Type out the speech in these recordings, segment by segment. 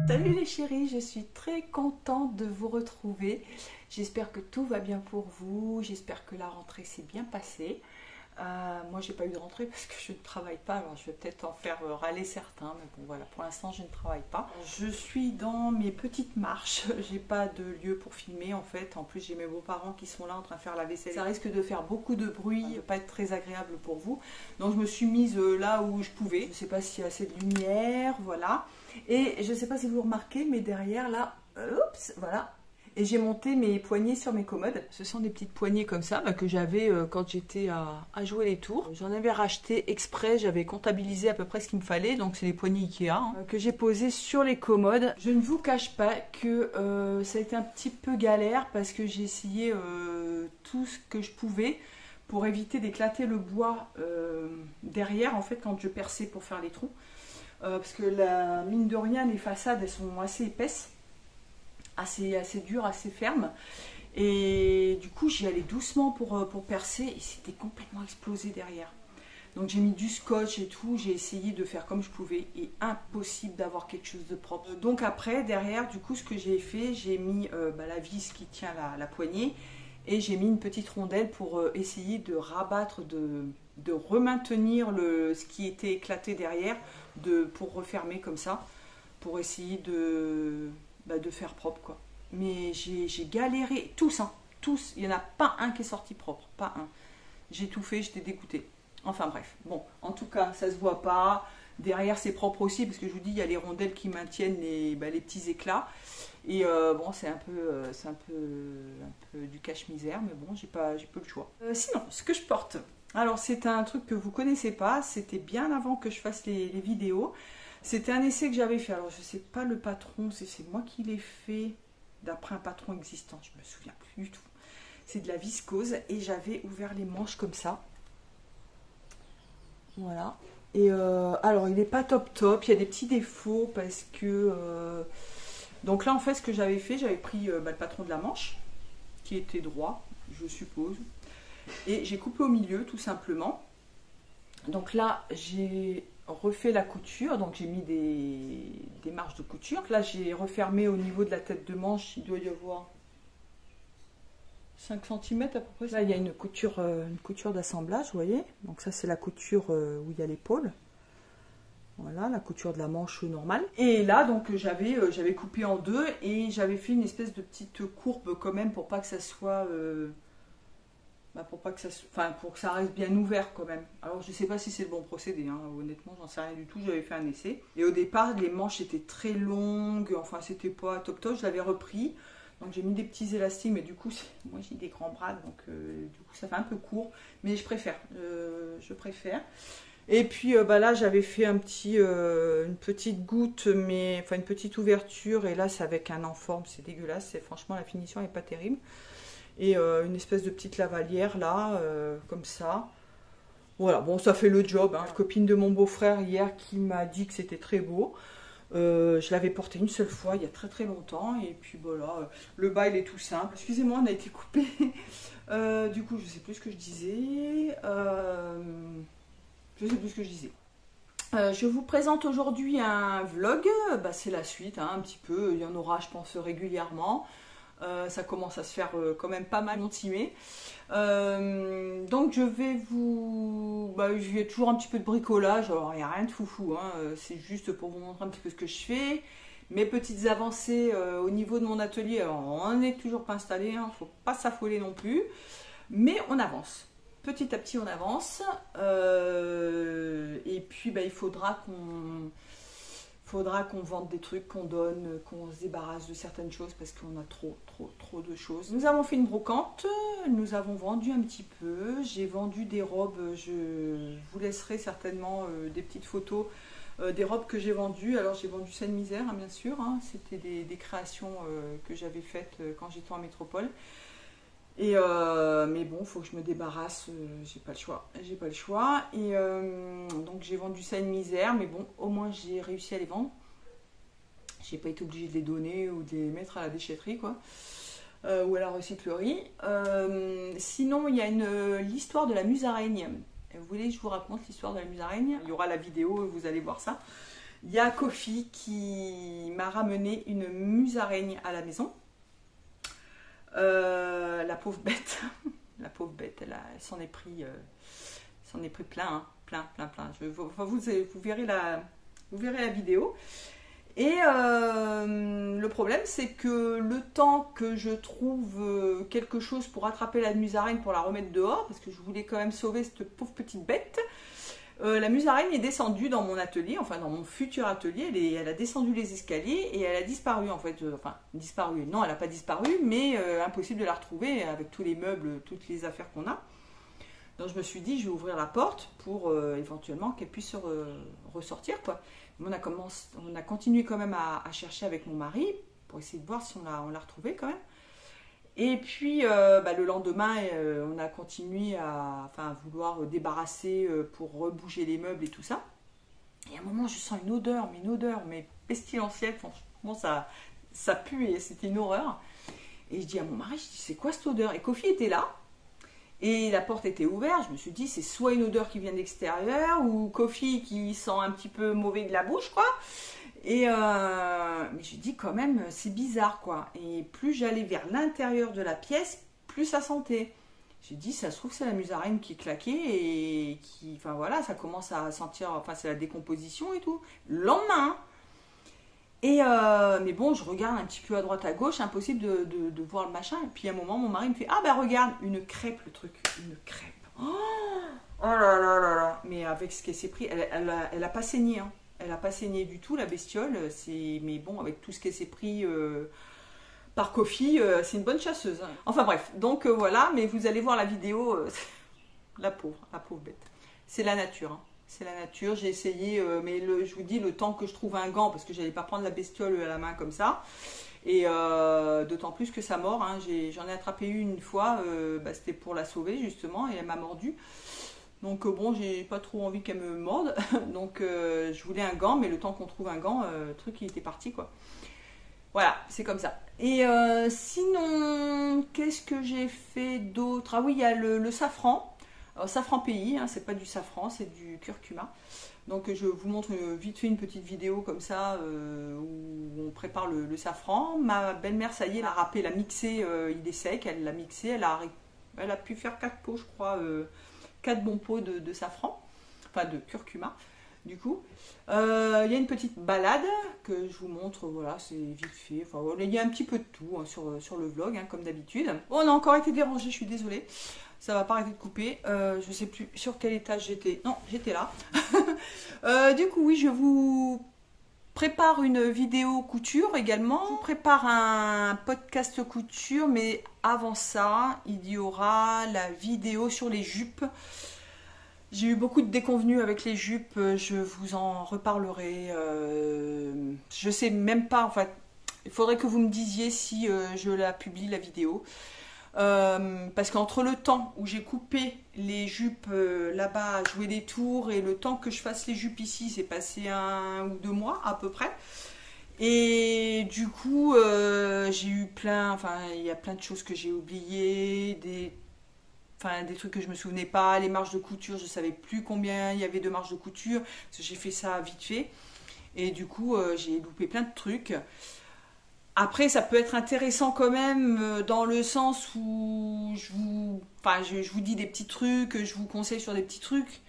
Salut les chéris, je suis très contente de vous retrouver. J'espère que tout va bien pour vous, j'espère que la rentrée s'est bien passée. Moi j'ai pas eu de rentrée parce que je ne travaille pas, alors je vais peut-être en faire râler certains, mais bon voilà, pour l'instant je ne travaille pas. Je suis dans mes petites marches, j'ai pas de lieu pour filmer en fait, en plus j'ai mes beaux-parents qui sont là en train de faire la vaisselle. Ça risque de faire beaucoup de bruit, pas être très agréable pour vous, donc je me suis mise là où je pouvais. Je sais pas s'il y a assez de lumière, voilà. Et je sais pas si vous remarquez, mais derrière là, oups, voilà. Et j'ai monté mes poignées sur mes commodes. Ce sont des petites poignées comme ça que j'avais quand j'étais à jouer les tours. J'en avais racheté exprès, j'avais comptabilisé à peu près ce qu'il me fallait. Donc c'est des poignées Ikea que j'ai posées sur les commodes. Je ne vous cache pas que ça a été un petit peu galère parce que j'ai essayé tout ce que je pouvais pour éviter d'éclater le bois derrière en fait quand je perçais pour faire les trous. Parce que la mine de rien, les façades elles sont assez épaisses. Assez dur, assez ferme. Et du coup, j'y allais doucement pour percer et c'était complètement explosé derrière. Donc j'ai mis du scotch et tout, j'ai essayé de faire comme je pouvais et impossible d'avoir quelque chose de propre. Donc après, derrière, du coup, ce que j'ai fait, j'ai mis la vis qui tient la poignée et j'ai mis une petite rondelle pour essayer de rabattre, de remaintenir ce qui était éclaté derrière, pour refermer comme ça, pour essayer de faire propre quoi. Mais j'ai galéré, tous, il n'y en a pas un qui est sorti propre, pas un. J'ai tout fait, j'étais dégoûtée. Enfin bref, bon, en tout cas, ça se voit pas. Derrière, c'est propre aussi, parce que je vous dis, il y a les rondelles qui maintiennent les petits éclats. Et bon, c'est un peu du cache-misère, mais bon, j'ai pas le choix. Sinon, ce que je porte, alors c'est un truc que vous connaissez pas, c'était bien avant que je fasse les vidéos. C'était un essai que j'avais fait, alors je ne sais pas le patron, c'est moi qui l'ai fait d'après un patron existant, je ne me souviens plus du tout. C'est de la viscose et j'avais ouvert les manches comme ça. Voilà. Et alors il n'est pas top, il y a des petits défauts parce que... donc là en fait ce que j'avais fait, j'avais pris le patron de la manche, qui était droit, je suppose. Et j'ai coupé au milieu tout simplement. Donc là j'ai refait la couture, donc j'ai mis des marges de couture. Là j'ai refermé au niveau de la tête de manche, il doit y avoir 5 cm à peu près. Là il y a une couture d'assemblage, vous voyez. Donc ça c'est la couture où il y a l'épaule. Voilà, la couture de la manche normale. Et là donc j'avais coupé en deux et j'avais fait une espèce de petite courbe quand même pour pas que ça soit... pour que ça reste bien ouvert quand même. Alors je sais pas si c'est le bon procédé, honnêtement j'en sais rien du tout, j'avais fait un essai. Et au départ les manches étaient très longues, enfin c'était pas top, je l'avais repris. Donc j'ai mis des petits élastiques, mais du coup moi j'ai des grands bras, donc du coup ça fait un peu court. Mais je préfère, Et puis là j'avais fait une petite goutte, une petite ouverture, et là c'est avec un enforme, c'est dégueulasse, franchement la finition n'est pas terrible. Et une espèce de petite lavalière là, comme ça. Voilà, bon ça fait le job. Une copine de mon beau-frère hier qui m'a dit que c'était très beau. Je l'avais porté une seule fois il y a très longtemps. Et puis voilà, le bas il est tout simple. Excusez-moi, on a été coupé. Du coup je sais plus ce que je disais. Je vous présente aujourd'hui un vlog. C'est la suite, un petit peu. Il y en aura je pense régulièrement. Ça commence à se faire quand même pas mal intimé. Donc je vais toujours un petit peu de bricolage. Alors il n'y a rien de foufou, c'est juste pour vous montrer un petit peu ce que je fais. Mes petites avancées au niveau de mon atelier. Alors on n'est toujours pas installé, il ne faut pas s'affoler non plus. Mais on avance. Petit à petit on avance. Et puis il faudra qu'on vende des trucs, qu'on donne, qu'on se débarrasse de certaines choses parce qu'on a trop de choses. Nous avons fait une brocante, nous avons vendu un petit peu, j'ai vendu des robes, je vous laisserai certainement des petites photos des robes que j'ai vendues. Alors j'ai vendu Seine Misère, bien sûr, c'était des créations que j'avais faites quand j'étais en métropole. Et mais bon, il faut que je me débarrasse, j'ai pas le choix. Et donc j'ai vendu ça une misère, mais bon, au moins j'ai réussi à les vendre. J'ai pas été obligée de les donner ou de les mettre à la déchetterie, quoi, ou à la recyclerie. Sinon, il y a l'histoire de la musaraigne. Vous voulez que je vous raconte l'histoire de la musaraigne? Il y aura la vidéo, vous allez voir ça. Il y a Kofi qui m'a ramené une musaraigne à la maison. La pauvre bête, la pauvre bête, elle s'en est pris plein, hein, plein. Vous verrez la vidéo. Et le problème, c'est que le temps que je trouve quelque chose pour attraper la musaraigne, pour la remettre dehors, parce que je voulais quand même sauver cette pauvre petite bête, la musaraigne est descendue dans mon atelier, enfin dans mon futur atelier, elle a descendu les escaliers et elle a disparu en fait. Enfin, disparu, non, elle n'a pas disparu, mais impossible de la retrouver avec tous les meubles, toutes les affaires qu'on a. Donc je me suis dit, je vais ouvrir la porte pour éventuellement qu'elle puisse ressortir, quoi. On a continué quand même à chercher avec mon mari pour essayer de voir si on l'a retrouvée quand même. Et puis le lendemain, on a continué à vouloir débarrasser pour rebouger les meubles et tout ça. Et à un moment, je sens une odeur mais pestilentielle. Franchement, ça pue et c'était une horreur. Et je dis à mon mari, c'est quoi cette odeur? Et Kofi était là. Et la porte était ouverte, je me suis dit c'est soit une odeur qui vient de l'extérieur ou Kofi qui sent un petit peu mauvais de la bouche, quoi. Et mais je dis quand même c'est bizarre, quoi. Et plus j'allais vers l'intérieur de la pièce, plus ça sentait. J'ai dit ça se trouve c'est la musaraigne qui claquait et qui, enfin voilà, ça commence à sentir, enfin c'est la décomposition et tout. Le lendemain. Et mais bon, je regarde un petit peu à droite à gauche, impossible de voir le machin. Et puis à un moment, mon mari me fait, ah bah regarde, une crêpe, le truc, une crêpe. Oh là là là là. Mais avec ce qu'elle s'est pris, elle a pas saigné, hein. Elle a pas saigné du tout, la bestiole. Mais bon, avec tout ce qu'elle s'est pris par Kofi, c'est une bonne chasseuse, hein. Enfin bref, donc voilà. Mais vous allez voir la vidéo, la pauvre bête. C'est la nature, hein. C'est la nature, j'ai essayé, mais je vous dis, le temps que je trouve un gant, parce que j'allais pas prendre la bestiole à la main comme ça, et d'autant plus que ça mord, hein, j'en ai attrapé une fois, c'était pour la sauver justement, et elle m'a mordu. Donc bon, j'ai pas trop envie qu'elle me morde, donc je voulais un gant, mais le temps qu'on trouve un gant, le truc il était parti, quoi. Voilà, c'est comme ça. Et sinon, qu'est-ce que j'ai fait d'autre? Ah oui, il y a le safran. Alors, safran pays, hein, c'est pas du safran, c'est du curcuma. Donc je vous montre vite fait une petite vidéo comme ça où on prépare le safran. Ma belle-mère, ça y est, l'a râpé, l'a mixé, il est sec, elle l'a mixé, elle a pu faire 4 pots, je crois, 4 bons pots de safran, enfin de curcuma. Du coup, il y a une petite balade que je vous montre, voilà, c'est vite fait. Enfin, voilà, il y a un petit peu de tout, hein, sur le vlog, hein, comme d'habitude. Oh, on a encore été dérangé, je suis désolée. Ça va pas arrêter de couper. Je sais plus sur quel étage j'étais. Non, j'étais là. Du coup, oui, je vous prépare une vidéo couture également. Je vous prépare un podcast couture, mais avant ça, il y aura la vidéo sur les jupes. J'ai eu beaucoup de déconvenues avec les jupes, je vous en reparlerai. Je sais même pas, en fait, il faudrait que vous me disiez si je la publie, la vidéo. Parce qu'entre le temps où j'ai coupé les jupes là-bas à jouer des tours et le temps que je fasse les jupes ici, c'est passé 1 ou 2 mois à peu près. Et du coup, j'ai eu il y a plein de choses que j'ai oubliées, des trucs que je me souvenais pas, les marges de couture, je savais plus combien il y avait de marges de couture, parce que j'ai fait ça vite fait. Et du coup, j'ai loupé plein de trucs. Après, ça peut être intéressant quand même dans le sens où je vous dis des petits trucs, je vous conseille sur des petits trucs.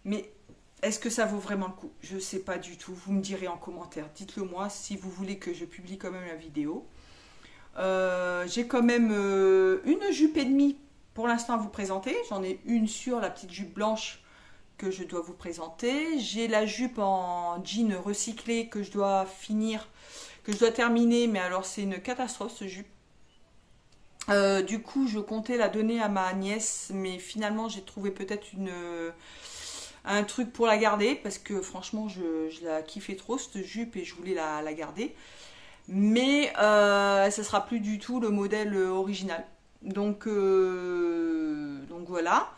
Mais est-ce que ça vaut vraiment le coup? Je sais pas du tout. Vous me direz en commentaire. Dites-le moi si vous voulez que je publie quand même la vidéo. J'ai quand même une jupe et demie pour l'instant à vous présenter. J'en ai une sur la petite jupe blanche que je dois vous présenter. J'ai la jupe en jean recyclé que je dois finir, que je dois terminer, mais alors c'est une catastrophe ce jupe. Du coup, je comptais la donner à ma nièce, mais finalement j'ai trouvé peut-être un truc pour la garder, parce que franchement je la kiffais trop cette jupe et je voulais la garder. Mais ça sera plus du tout le modèle original. Donc voilà.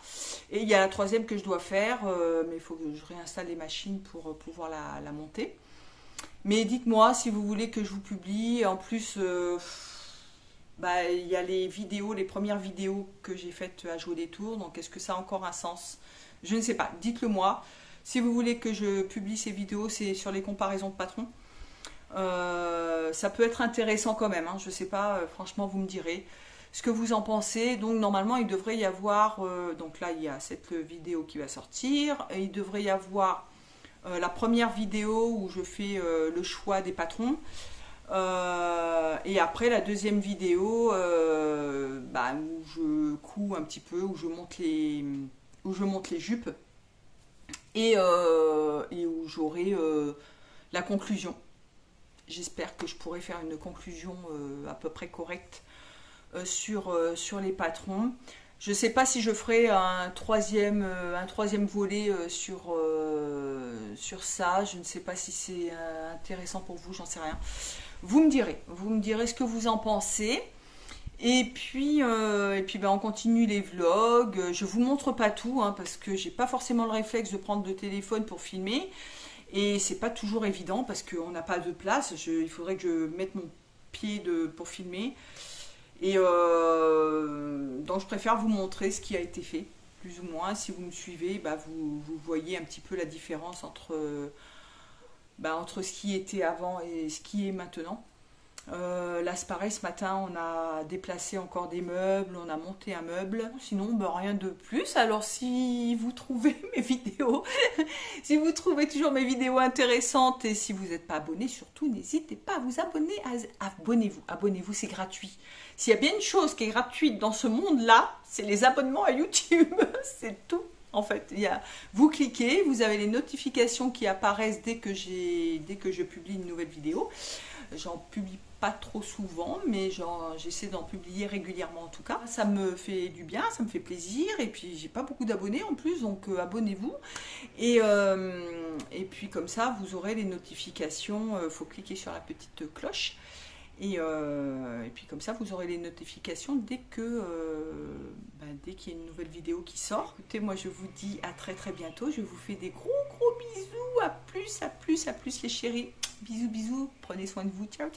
Et il y a la troisième que je dois faire, mais il faut que je réinstalle les machines pour pouvoir la monter. Mais dites-moi si vous voulez que je vous publie. En plus, il y a les vidéos, les premières vidéos que j'ai faites à jouer des tours. Donc est-ce que ça a encore un sens? Je ne sais pas. Dites-le moi. Si vous voulez que je publie ces vidéos, c'est sur les comparaisons de patrons. Ça peut être intéressant quand même, hein. Je sais pas, franchement vous me direz ce que vous en pensez. Donc normalement il devrait y avoir, donc là il y a cette vidéo qui va sortir, et il devrait y avoir la première vidéo où je fais le choix des patrons, et après la deuxième vidéo où je couds un petit peu, où je monte les jupes, et où j'aurai la conclusion. J'espère que je pourrai faire une conclusion à peu près correcte sur les patrons. Je ne sais pas si je ferai un troisième volet sur ça. Je ne sais pas si c'est intéressant pour vous, j'en sais rien. Vous me direz ce que vous en pensez. Et puis on continue les vlogs. Je vous montre pas tout, hein, parce que j'ai pas forcément le réflexe de prendre le téléphone pour filmer. Et c'est pas toujours évident parce qu'on n'a pas de place. Il faudrait que je mette mon pied pour filmer. Et donc je préfère vous montrer ce qui a été fait, plus ou moins. Si vous me suivez, vous voyez un petit peu la différence entre ce qui était avant et ce qui est maintenant. Là c'est pareil, ce matin on a déplacé encore des meubles, on a monté un meuble, sinon rien de plus. Alors si vous trouvez mes vidéos, si vous trouvez toujours mes vidéos intéressantes, et si vous n'êtes pas abonné, surtout n'hésitez pas à vous abonner. Abonnez-vous, c'est gratuit. S'il y a bien une chose qui est gratuite dans ce monde-là, c'est les abonnements à YouTube. C'est tout. En fait, vous cliquez, vous avez les notifications qui apparaissent dès que je publie une nouvelle vidéo. J'en publie pas trop souvent, mais j'essaie d'en publier régulièrement en tout cas. Ça me fait du bien, ça me fait plaisir, et puis j'ai pas beaucoup d'abonnés en plus, donc abonnez-vous. Et puis comme ça, vous aurez les notifications. Faut cliquer sur la petite cloche. Et puis comme ça, vous aurez les notifications dès qu'il y a une nouvelle vidéo qui sort. Écoutez, moi je vous dis à très très bientôt. Je vous fais des gros bisous. À plus les chéris. Bisous. Prenez soin de vous. Ciao.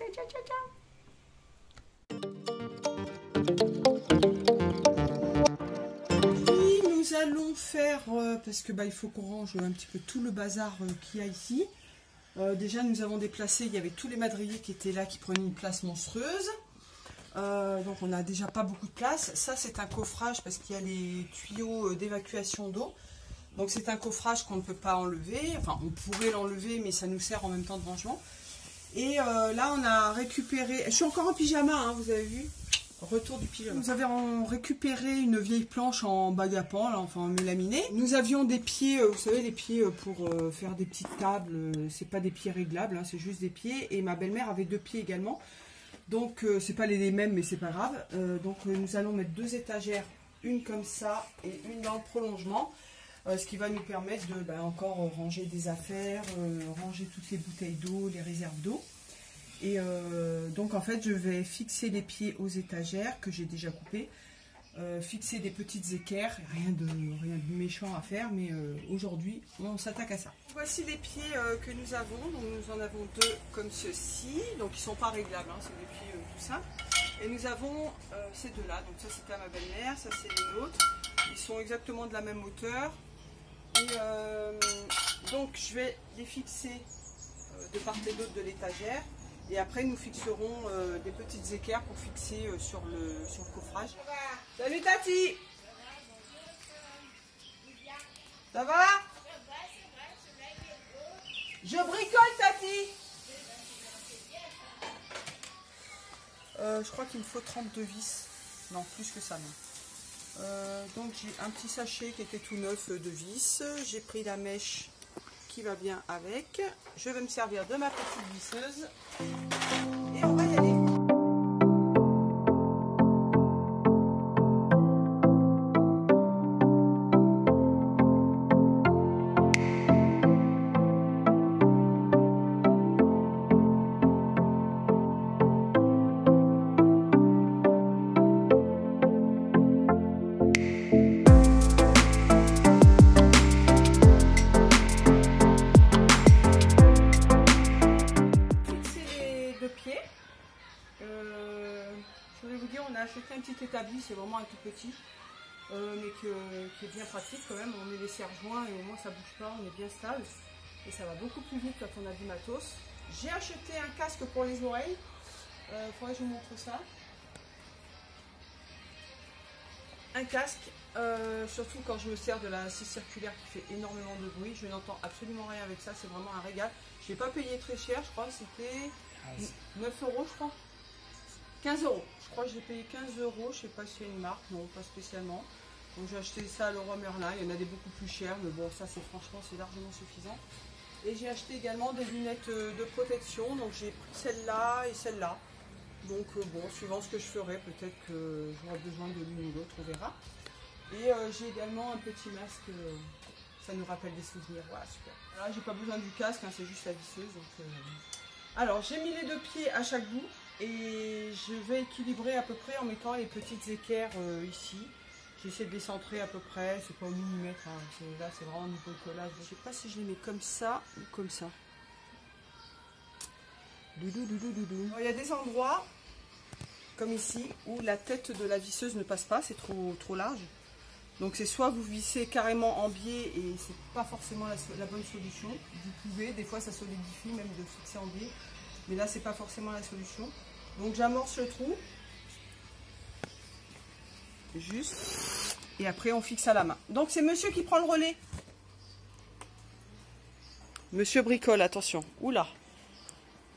Et nous allons faire, parce que il faut qu'on range un petit peu tout le bazar qu'il y a ici. Déjà nous avons déplacé, il y avait tous les madriers qui étaient là, qui prenaient une place monstrueuse. Donc on n'a déjà pas beaucoup de place. Ça c'est un coffrage parce qu'il y a les tuyaux d'évacuation d'eau. Donc c'est un coffrage qu'on ne peut pas enlever. Enfin on pourrait l'enlever, mais ça nous sert en même temps de rangement. Et là on a récupéré, je suis encore en pyjama, hein, vous avez vu. Retour du pyjama. Nous avions récupéré une vieille planche en bague à pan, là, enfin en mélaminé. Nous avions des pieds, vous savez, les pieds pour faire des petites tables. C'est pas des pieds réglables, hein, c'est juste des pieds. Et ma belle-mère avait 2 pieds également. Donc c'est pas les mêmes, mais c'est pas grave. Donc nous allons mettre 2 étagères, une comme ça et une dans le prolongement. Ce qui va nous permettre de encore ranger des affaires, ranger toutes les bouteilles d'eau, les réserves d'eau. Et donc en fait je vais fixer les pieds aux étagères que j'ai déjà coupées, fixer des petites équerres, rien de méchant à faire, mais aujourd'hui on s'attaque à ça. Voici les pieds que nous avons. Donc nous en avons 2 comme ceci, donc ils ne sont pas réglables, hein, c'est des pieds tout simples. Et nous avons ces 2 là, donc ça c'était à ma belle-mère, ça c'est les nôtres, ils sont exactement de la même hauteur. Et donc je vais les fixer de part et d'autre de l'étagère. Et après nous fixerons des petites équerres pour fixer sur le coffrage. Salut Tati! Ça va? Je bricole Tati! Je crois qu'il me faut 32 vis. Non, plus que ça non. Donc j'ai un petit sachet qui était tout neuf de vis. J'ai pris la mèche qui va bien avec. Je vais me servir de ma petite visseuse et on va y aller. Je voulais vous dire, on a acheté un petit établi, c'est vraiment un tout petit. qui est bien pratique quand même. On met les serre-joints et au moins ça bouge pas, on est bien stable. Et ça va beaucoup plus vite quand on a du matos. J'ai acheté un casque pour les oreilles. Faudrait que je vous montre ça. Un casque, surtout quand je me sers de la scie circulaire qui fait énormément de bruit. Je n'entends absolument rien avec ça, c'est vraiment un régal. Je n'ai pas payé très cher, je crois que c'était 9 euros, je crois. 15 euros. Je crois que j'ai payé 15 euros. Je sais pas s'il y a une marque, non, pas spécialement. Donc j'ai acheté ça à Leroy Merlin. Il y en a des beaucoup plus chers, mais bon, ça c'est franchement c'est largement suffisant. Et j'ai acheté également des lunettes de protection. Donc j'ai pris celle-là et celle-là. Donc bon, suivant ce que je ferai, peut-être que j'aurai besoin de l'une ou l'autre, on verra. Et j'ai également un petit masque. Ça nous rappelle des souvenirs. Voilà, super. Là, j'ai pas besoin du casque, hein, c'est juste la visseuse. Donc, alors j'ai mis les deux pieds à chaque bout. Et je vais équilibrer à peu près en mettant les petites équerres ici. J'essaie de les centrer à peu près, c'est pas au millimètre, hein. Là c'est vraiment niveau collage. Je sais pas si je les mets comme ça ou comme ça. Alors, il y a des endroits, comme ici, où la tête de la visseuse ne passe pas, c'est trop large. Donc c'est soit vous vissez carrément en biais et c'est pas forcément la bonne solution. Vous pouvez, des fois ça solidifie même de fixer en biais. Mais là, c'est pas forcément la solution. Donc, j'amorce le trou. Juste. Et après, on fixe à la main. Donc, c'est monsieur qui prend le relais. Monsieur bricole, attention. Oula.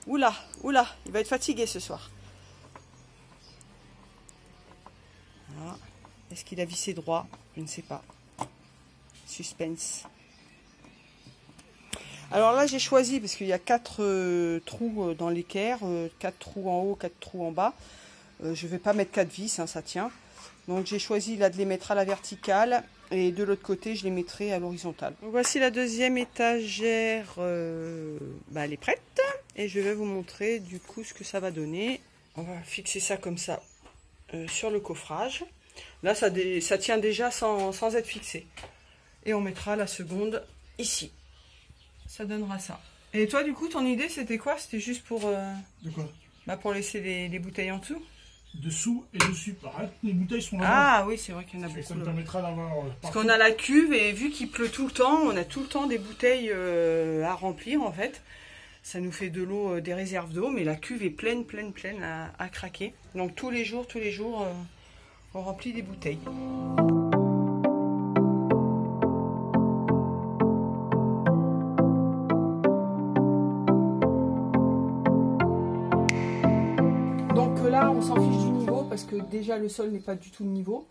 Oula, oula. Il va être fatigué ce soir. Voilà. Est-ce qu'il a vissé droit? Je ne sais pas. Suspense. Alors là, j'ai choisi, parce qu'il y a 4 trous dans l'équerre, 4 trous en haut, 4 trous en bas. Je ne vais pas mettre 4 vis, hein, ça tient. Donc j'ai choisi là de les mettre à la verticale et de l'autre côté, je les mettrai à l'horizontale. Voici la deuxième étagère, elle est prête. Et je vais vous montrer du coup ce que ça va donner. On va fixer ça comme ça sur le coffrage. Là, ça tient déjà sans être fixé. Et on mettra la seconde ici. Ça donnera ça. Et toi, du coup, ton idée, c'était quoi? C'était juste pour... De quoi? Pour laisser les bouteilles en dessous? Dessous et dessus. Pareil, les bouteilles sont là. Ah oui, c'est vrai qu'il y en a beaucoup. Ça me permettra d'avoir... Parce qu'on a la cuve et vu qu'il pleut tout le temps, on a tout le temps des bouteilles à remplir en fait. Ça nous fait de l'eau, des réserves d'eau, mais la cuve est pleine à craquer. Donc tous les jours, on remplit des bouteilles. Là, on s'en fiche du niveau parce que déjà le sol n'est pas du tout de niveau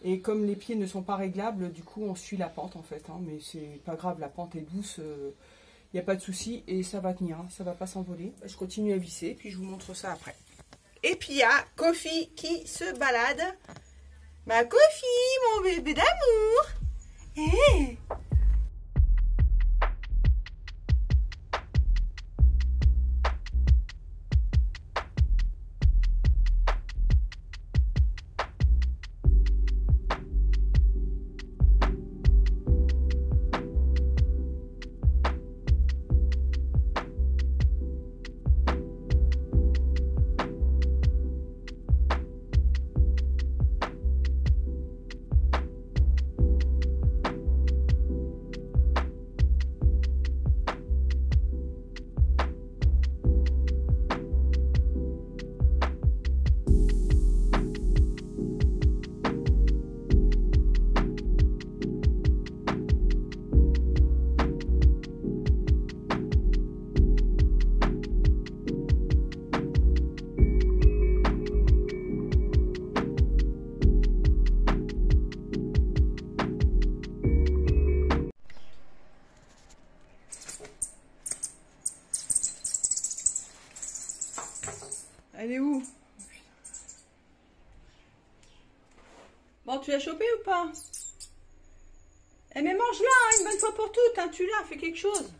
et comme les pieds ne sont pas réglables, du coup on suit la pente en fait, hein, mais c'est pas grave, la pente est douce, il n'y a pas de souci et ça va tenir, hein, ça va pas s'envoler. Je continue à visser puis je vous montre ça après. Et puis il y a Kofi qui se balade. Ma Kofi, mon bébé d'amour. Hey. Elle est où? Bon, tu l'as chopé ou pas? Eh mais mange-la, hein, une bonne fois pour toutes, hein, tu l'as, fais quelque chose.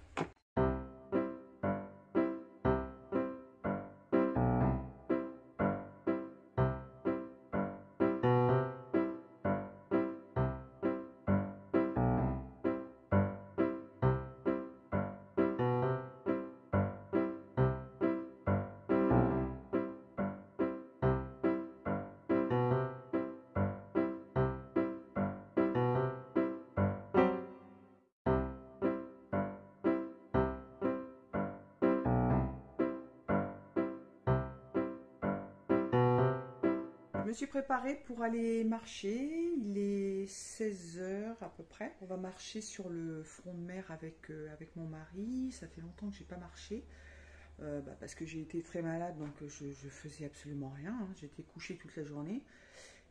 me suis préparée pour aller marcher. Il est 16 h à peu près. On va marcher sur le front de mer avec mon mari. Ça fait longtemps que j'ai pas marché. Parce que j'ai été très malade, donc je faisais absolument rien. Hein. J'étais couchée toute la journée.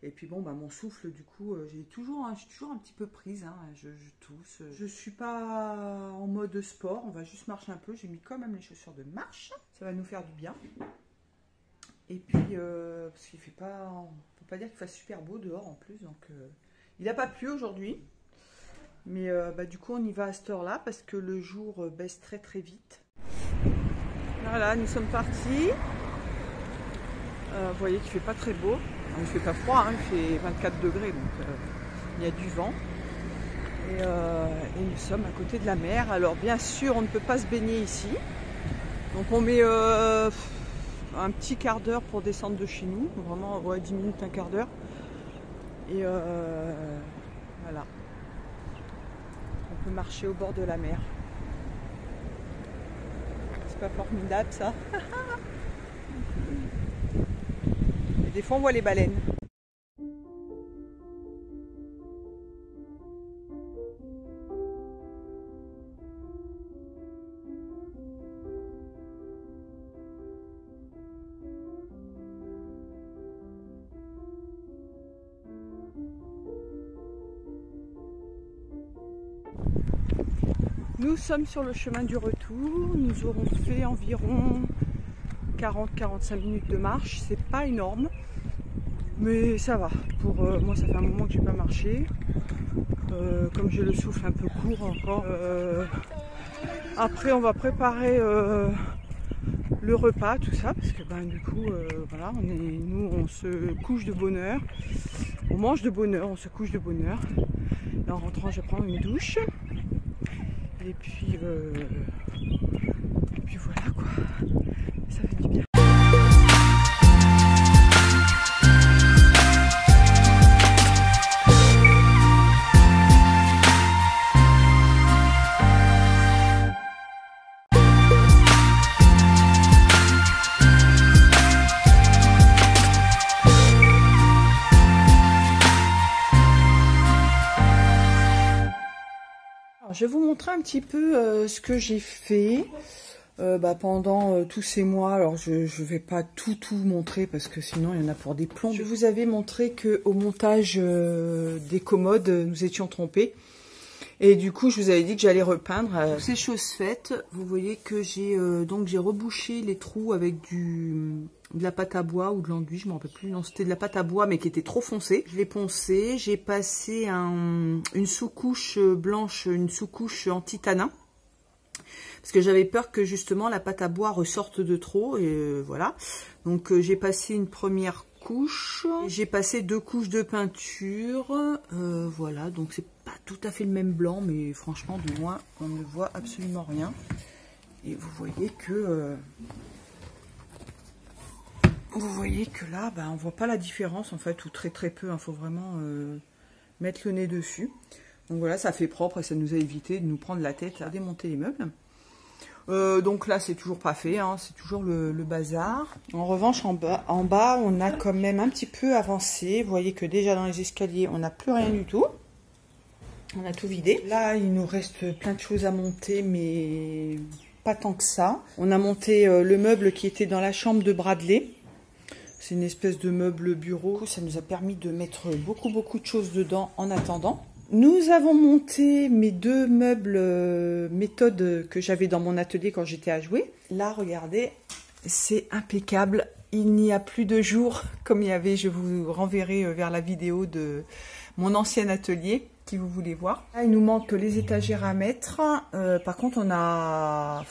Et puis bon, mon souffle, du coup, je suis toujours un petit peu prise. Hein. Je tousse. Je suis pas en mode sport. On va juste marcher un peu. J'ai mis quand même les chaussures de marche. Ça va nous faire du bien. Et puis, parce qu'il fait pas, on peut pas dire qu'il fasse super beau dehors en plus. Donc, il n'a pas plu aujourd'hui. Mais du coup, on y va à cette heure-là parce que le jour baisse très très vite. Voilà, nous sommes partis. Vous voyez qu'il fait pas très beau. Il fait pas froid, hein, il fait 24 degrés, donc il y a du vent. Et nous sommes à côté de la mer. Alors bien sûr, on ne peut pas se baigner ici. Donc on met un petit quart d'heure pour descendre de chez nous. Vraiment, 10 minutes, un quart d'heure. Et voilà. On peut marcher au bord de la mer. C'est pas formidable ça? Et des fois on voit les baleines. Nous sommes sur le chemin du retour. Nous aurons fait environ 40-45 minutes de marche. C'est pas énorme, mais ça va. Pour moi, ça fait un moment que j'ai pas marché. Comme j'ai le souffle un peu court encore. Après, on va préparer le repas, tout ça, parce que du coup, voilà, nous, on se couche de bonne heure. On mange de bonne heure, on se couche de bonne heure. Là, en rentrant, je prends une douche. Et puis voilà quoi, ça fait du bien. Je vais vous montrer un petit peu ce que j'ai fait pendant tous ces mois. Alors je ne vais pas tout montrer parce que sinon il y en a pour des plombs. Je vous avais montré qu'au montage des commodes, nous étions trompés. Et du coup, je vous avais dit que j'allais repeindre. Ces choses faites, vous voyez que j'ai rebouché les trous avec de la pâte à bois ou de l'enduit, je ne me rappelle plus. Non, c'était de la pâte à bois mais qui était trop foncée. Je l'ai poncé, j'ai passé une sous-couche blanche, une sous-couche en titane. Parce que j'avais peur que justement la pâte à bois ressorte de trop. Et voilà. Donc j'ai passé une première couche. J'ai passé 2 couches de peinture. Voilà, donc c'est pas tout à fait le même blanc, mais franchement de loin on ne voit absolument rien. Et vous voyez que là, on voit pas la différence en fait, ou très peu. Il faut vraiment mettre le nez dessus. Donc voilà, ça fait propre et ça nous a évité de nous prendre la tête à démonter les meubles. Donc là, c'est toujours pas fait, hein, c'est toujours le bazar. En revanche, en bas, on a quand même un petit peu avancé. Vous voyez que déjà dans les escaliers, on n'a plus rien du tout. On a tout vidé. Là, il nous reste plein de choses à monter, mais pas tant que ça. On a monté le meuble qui était dans la chambre de Bradley. C'est une espèce de meuble bureau. Ça nous a permis de mettre beaucoup de choses dedans en attendant. Nous avons monté mes 2 meubles méthode que j'avais dans mon atelier quand j'étais à jouer. Là, regardez, c'est impeccable. Il n'y a plus de jours comme il y avait. Je vous renverrai vers la vidéo de mon ancien atelier si vous voulez voir. Là, il nous manque les étagères à mettre. Par contre, on a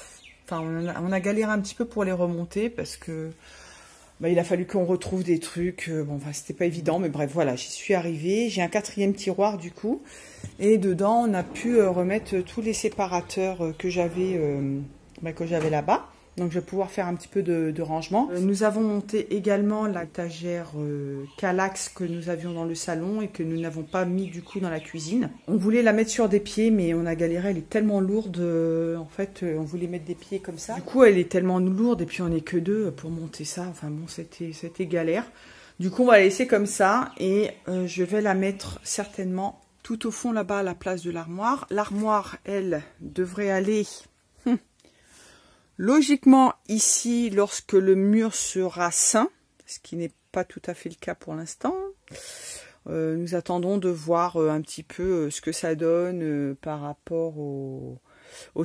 galéré un petit peu pour les remonter parce que il a fallu qu'on retrouve des trucs. C'était pas évident, mais bref, voilà, j'y suis arrivée. J'ai un 4e tiroir du coup. Et dedans, on a pu remettre tous les séparateurs que j'avais là-bas. Donc, je vais pouvoir faire un petit peu de rangement. Nous avons monté également l'étagère Kallax que nous avions dans le salon et que nous n'avons pas mis du coup dans la cuisine. On voulait la mettre sur des pieds, mais on a galéré. Elle est tellement lourde. En fait, on voulait mettre des pieds comme ça. Du coup, elle est tellement lourde et puis on n'est que 2 pour monter ça. Enfin bon, c'était galère. Du coup, on va la laisser comme ça et je vais la mettre certainement tout au fond là-bas à la place de l'armoire. L'armoire, elle, devrait aller logiquement ici lorsque le mur sera ceint, ce qui n'est pas tout à fait le cas pour l'instant. Nous attendons de voir un petit peu ce que ça donne par rapport au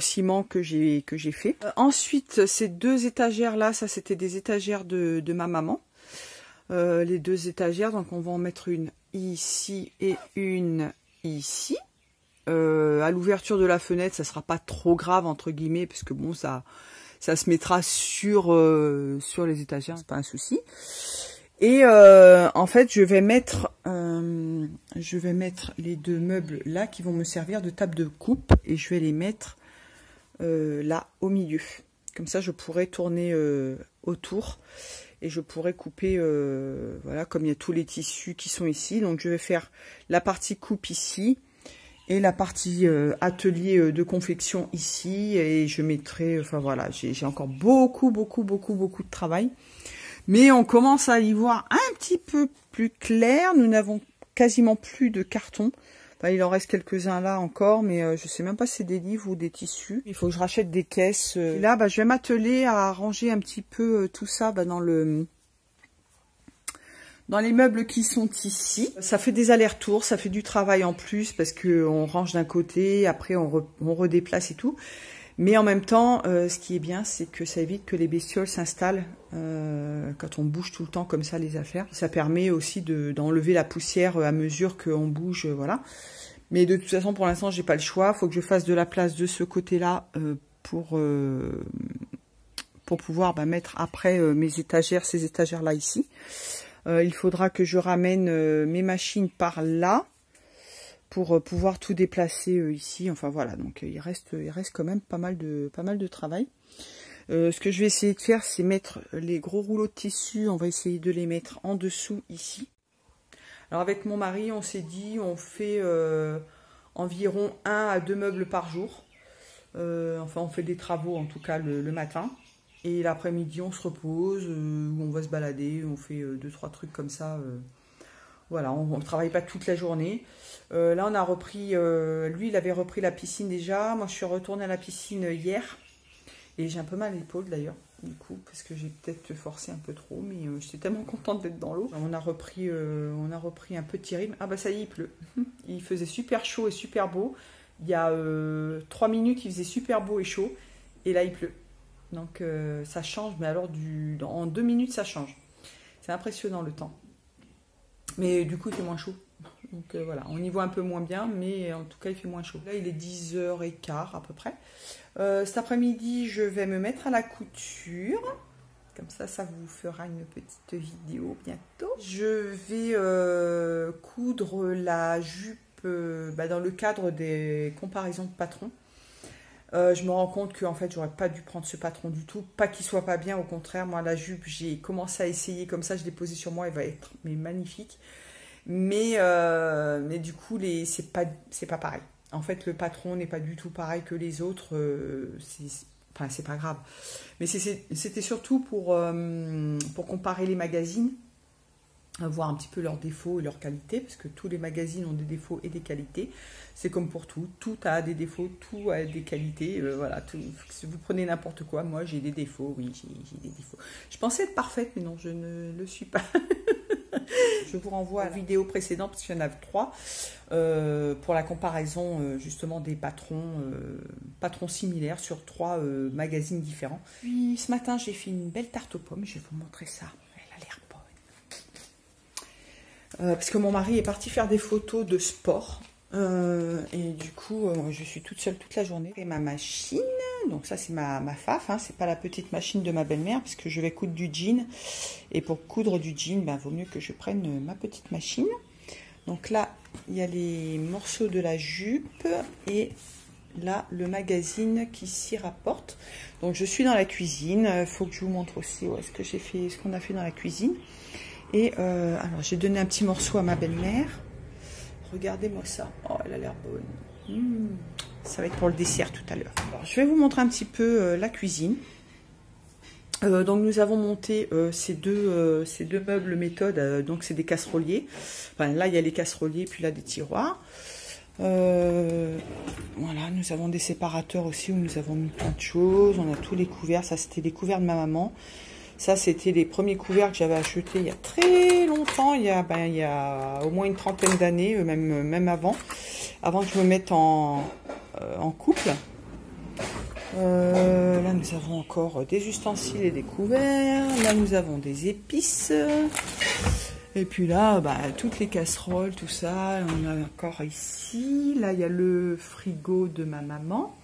ciment que j'ai fait. Ensuite, ces deux étagères là, ça c'était des étagères de ma maman. Les deux étagères, donc on va en mettre une ici et une ici. À l'ouverture de la fenêtre, ça sera pas trop grave entre guillemets, parce que bon, ça se mettra sur les étagères, c'est pas un souci. Et en fait, je vais mettre les deux meubles là qui vont me servir de table de coupe et je vais les mettre là au milieu. Comme ça, je pourrai tourner autour et je pourrai couper, voilà, comme il y a tous les tissus qui sont ici. Donc, je vais faire la partie coupe ici et la partie atelier de confection ici. Et je mettrai, enfin voilà, j'ai encore beaucoup de travail. Mais on commence à y voir un petit peu plus clair. Nous n'avons quasiment plus de carton. Enfin, il en reste quelques-uns là encore, mais je sais même pas si c'est des livres ou des tissus. Il faut que je rachète des caisses. Et là, je vais m'atteler à ranger un petit peu tout ça dans les meubles qui sont ici. Ça fait des allers-retours, ça fait du travail en plus parce que on range d'un côté, après on redéplace et tout. Mais en même temps, ce qui est bien, c'est que ça évite que les bestioles s'installent quand on bouge tout le temps comme ça les affaires. Ça permet aussi d'enlever la poussière à mesure qu'on bouge, voilà. Mais de toute façon, pour l'instant, j'ai pas le choix. Il faut que je fasse de la place de ce côté-là pour pouvoir mettre après mes étagères, ces étagères-là ici. Il faudra que je ramène mes machines par là pour pouvoir tout déplacer ici. Enfin voilà, donc il reste quand même pas mal de travail. Ce que je vais essayer de faire, c'est mettre les gros rouleaux de tissu. On va essayer de les mettre en dessous ici. Alors avec mon mari, on s'est dit, on fait environ 1 à 2 meubles par jour. Enfin, on fait des travaux en tout cas le matin. Et l'après-midi, on se repose, on va se balader, on fait 2-3 trucs comme ça. Voilà, on ne travaille pas toute la journée. Là, on a repris, lui, il avait repris la piscine déjà. Moi, je suis retournée à la piscine hier. Et j'ai un peu mal à l'épaule d'ailleurs, du coup, parce que j'ai peut-être forcé un peu trop. Mais j'étais tellement contente d'être dans l'eau. On a repris un petit rythme. Ah bah ça y est, il pleut. Il faisait super chaud et super beau. Il y a 3 minutes, il faisait super beau et chaud. Et là, il pleut. Donc, ça change. Mais alors, en 2 minutes, ça change. C'est impressionnant le temps. Mais du coup, il fait moins chaud. Donc voilà, on y voit un peu moins bien, mais en tout cas, il fait moins chaud. Là, il est 10h15 à peu près. Cet après-midi, je vais me mettre à la couture. Comme ça, ça vous fera une petite vidéo bientôt. Je vais coudre la jupe dans le cadre des comparaisons de patrons. Je me rends compte qu'en fait, j'aurais pas dû prendre ce patron du tout. Pas qu'il soit pas bien, au contraire. Moi, la jupe, j'ai commencé à essayer comme ça. Je l'ai posée sur moi. Elle va être magnifique. Mais du coup, c'est pas pareil. En fait, le patron n'est pas du tout pareil que les autres. Enfin, c'est pas grave. Mais c'était surtout pour comparer les magazines. Voir un petit peu leurs défauts et leurs qualités, parce que tous les magazines ont des défauts et des qualités. C'est comme pour tout, tout a des défauts, tout a des qualités. Voilà, si vous prenez n'importe quoi, moi j'ai des défauts, oui, j'ai des défauts. Je pensais être parfaite, mais non, je ne le suis pas. Je vous renvoie à la vidéo précédente, parce qu'il y en a 3, pour la comparaison justement des patrons similaires sur 3 magazines différents. Puis ce matin, j'ai fait une belle tarte aux pommes, je vais vous montrer ça. Elle a l'air bonne. Parce que mon mari est parti faire des photos de sport. Et du coup, je suis toute seule toute la journée. Et ma machine, donc ça c'est ma faf, hein, c'est pas la petite machine de ma belle-mère, parce que je vais coudre du jean. Et pour coudre du jean, vaut mieux que je prenne ma petite machine. Donc là, il y a les morceaux de la jupe et là, le magazine qui s'y rapporte. Donc je suis dans la cuisine. Il faut que je vous montre aussi ce qu'on a fait dans la cuisine. Et alors, j'ai donné un petit morceau à ma belle-mère. Regardez-moi ça. Oh, elle a l'air bonne. Ça va être pour le dessert tout à l'heure. Alors, je vais vous montrer un petit peu la cuisine. Donc nous avons monté ces deux meubles méthode, donc c'est des casseroliers. Enfin, là il y a les casseroliers, puis là des tiroirs. Voilà, nous avons des séparateurs aussi où nous avons mis plein de choses. On a tous les couverts, ça c'était les couverts de ma maman. Ça c'était les premiers couverts que j'avais achetés il y a très longtemps, il y a au moins une trentaine d'années, même avant que je me mette en couple. Là nous avons encore des ustensiles et des couverts. Là nous avons des épices. Et puis là, toutes les casseroles, tout ça. On a encore ici. Là il y a le frigo de ma maman.